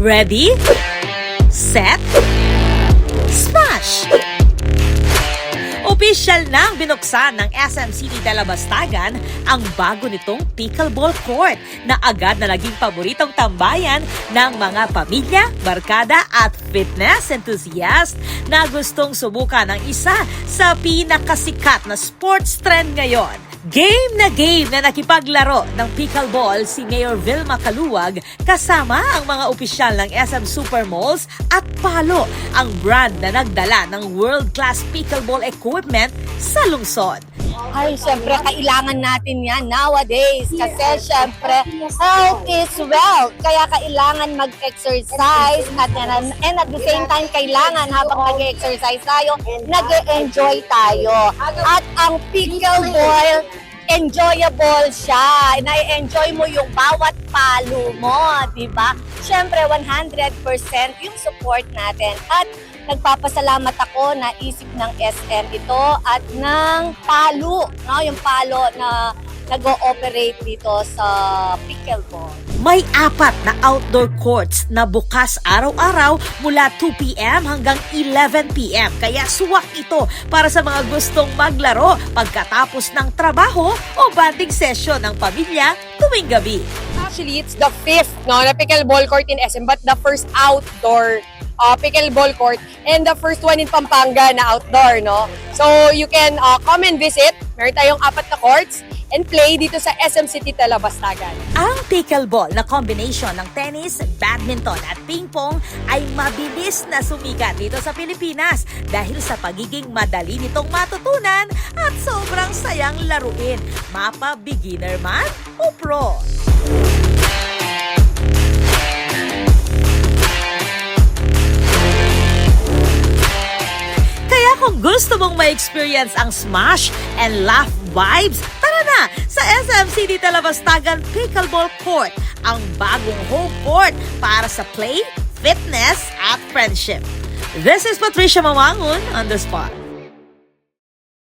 Ready? Set? Smash! Opisyal nang binuksan ng SM City Talabastagan ang bago nitong pickleball court na agad na naging paboritong tambayan ng mga pamilya, barkada at fitness enthusiast na gustong subukan ng isa sa pinakasikat na sports trend ngayon. Game na nakipaglaro ng pickleball si Mayor Vilma Caluwag kasama ang mga opisyal ng SM Supermalls at Palo, ang brand na nagdala ng world-class pickleball equipment sa lungsod. Ay, syempre, kailangan natin yan nowadays kasi syempre, health is wealth. Kaya kailangan mag-exercise and at the same time, kailangan habang nag-exercise tayo, nag-enjoy tayo. At ang pickleball, enjoyable siya. Na-enjoy mo yung bawat palo mo, di ba? Syempre, 100% yung support natin. At nagpapasalamat ako na isip ng SM ito at ng Palo, no? Yung Palo na nag-ooperate dito sa pickleball. May 4 na outdoor courts na bukas araw-araw mula 2 p.m. hanggang 11 p.m. Kaya suwak ito para sa mga gustong maglaro pagkatapos ng trabaho o bonding session ng pamilya tuwing gabi. Actually, it's the 5th na pickleball court in SM, but the first outdoor pickleball court and the first one in Pampanga na outdoor, no? So you can come and visit. Meron tayong 4 na courts and play dito sa SM City Talabastagan. Ang pickleball na combination ng tennis, badminton at ping-pong ay mabilis na sumikat dito sa Pilipinas dahil sa pagiging madali nitong matutunan at sobrang sayang laruin, mapa beginner man o pro. Kaya kung gusto mong ma-experience ang smash and laugh vibes, tara na sa SM City Talabastagan Pickleball Court, ang bagong home court para sa play, fitness at friendship. This is Patricia Mamangon on the spot.